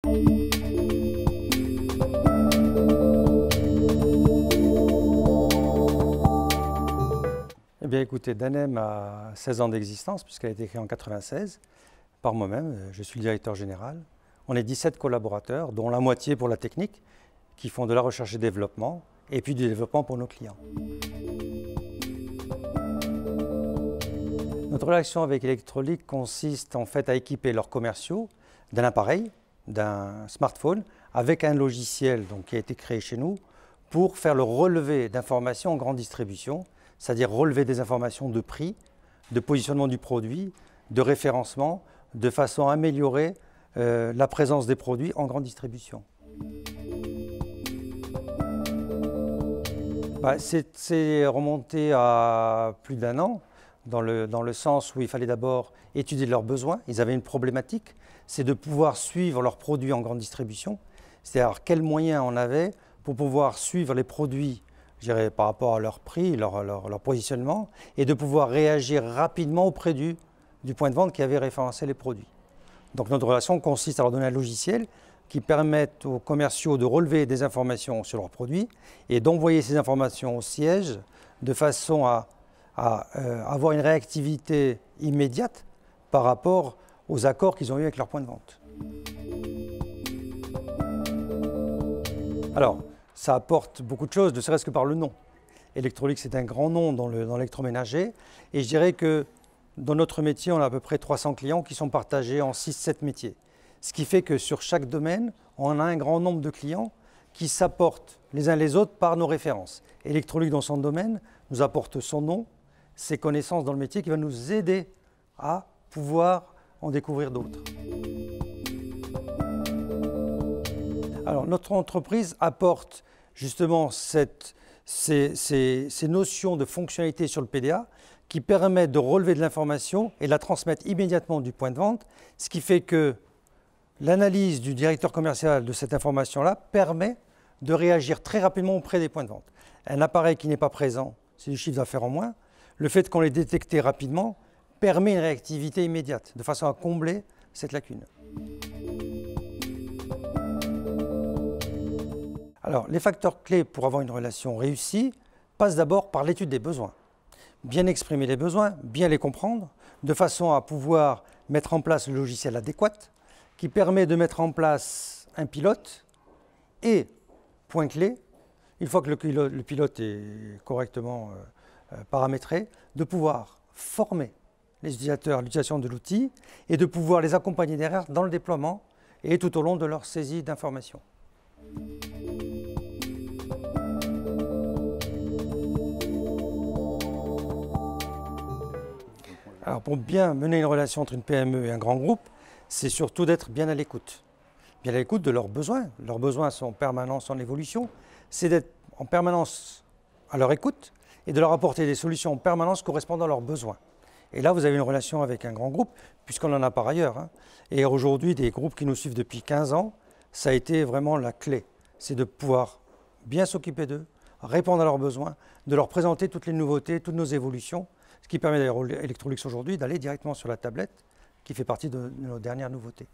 Eh bien écoutez, Danem a 16 ans d'existence puisqu'elle a été créée en 1996 par moi-même, je suis le directeur général. On est 17 collaborateurs, dont la moitié pour la technique, qui font de la recherche et développement, et puis du développement pour nos clients. Notre relation avec Electrolyc consiste en fait à équiper leurs commerciaux d'un appareil, d'un smartphone, avec un logiciel donc, qui a été créé chez nous pour faire le relevé d'informations en grande distribution, c'est-à-dire relever des informations de prix, de positionnement du produit, de référencement, de façon à améliorer la présence des produits en grande distribution. C'est remonté à plus d'1 an, dans le sens où il fallait d'abord étudier leurs besoins. Ils avaient une problématique, c'est de pouvoir suivre leurs produits en grande distribution, c'est-à-dire quels moyens on avait pour pouvoir suivre les produits, je dirais, par rapport à leur prix, leur positionnement, et de pouvoir réagir rapidement auprès du point de vente qui avait référencé les produits. Donc notre relation consiste à leur donner un logiciel qui permette aux commerciaux de relever des informations sur leurs produits et d'envoyer ces informations au siège de façon à avoir une réactivité immédiate par rapport aux accords qu'ils ont eus avec leur point de vente. Alors, ça apporte beaucoup de choses, ne serait-ce que par le nom. Electrolyc, c'est un grand nom dans l'électroménager, et je dirais que dans notre métier, on a à peu près 300 clients qui sont partagés en 6-7 métiers. Ce qui fait que sur chaque domaine, on a un grand nombre de clients qui s'apportent les uns les autres par nos références. Electrolyc, dans son domaine, nous apporte son nom, ses connaissances dans le métier qui va nous aider à pouvoir en découvrir d'autres. Alors, notre entreprise apporte justement ces notions de fonctionnalité sur le PDA qui permettent de relever de l'information et de la transmettre immédiatement du point de vente, ce qui fait que l'analyse du directeur commercial de cette information-là permet de réagir très rapidement auprès des points de vente. Un appareil qui n'est pas présent, c'est du chiffre d'affaires en moins. Le fait qu'on l'ait détecté rapidement permet une réactivité immédiate, de façon à combler cette lacune. Alors, les facteurs clés pour avoir une relation réussie passent d'abord par l'étude des besoins. Bien exprimer les besoins, bien les comprendre, de façon à pouvoir mettre en place le logiciel adéquat, qui permet de mettre en place un pilote et, point clé, une fois que le pilote est correctement paramétré, de pouvoir former les utilisateurs à l'utilisation de l'outil et de pouvoir les accompagner derrière dans le déploiement et tout au long de leur saisie d'informations. Alors pour bien mener une relation entre une PME et un grand groupe, c'est surtout d'être bien à l'écoute. Bien à l'écoute de leurs besoins. Leurs besoins sont en permanence en évolution. C'est d'être en permanence à leur écoute et de leur apporter des solutions en permanence correspondant à leurs besoins. Et là, vous avez une relation avec un grand groupe, puisqu'on en a par ailleurs. Et aujourd'hui, des groupes qui nous suivent depuis 15 ans, ça a été vraiment la clé. C'est de pouvoir bien s'occuper d'eux, répondre à leurs besoins, de leur présenter toutes les nouveautés, toutes nos évolutions, ce qui permet d'ailleurs à Electrolyc aujourd'hui d'aller directement sur la tablette, qui fait partie de nos dernières nouveautés.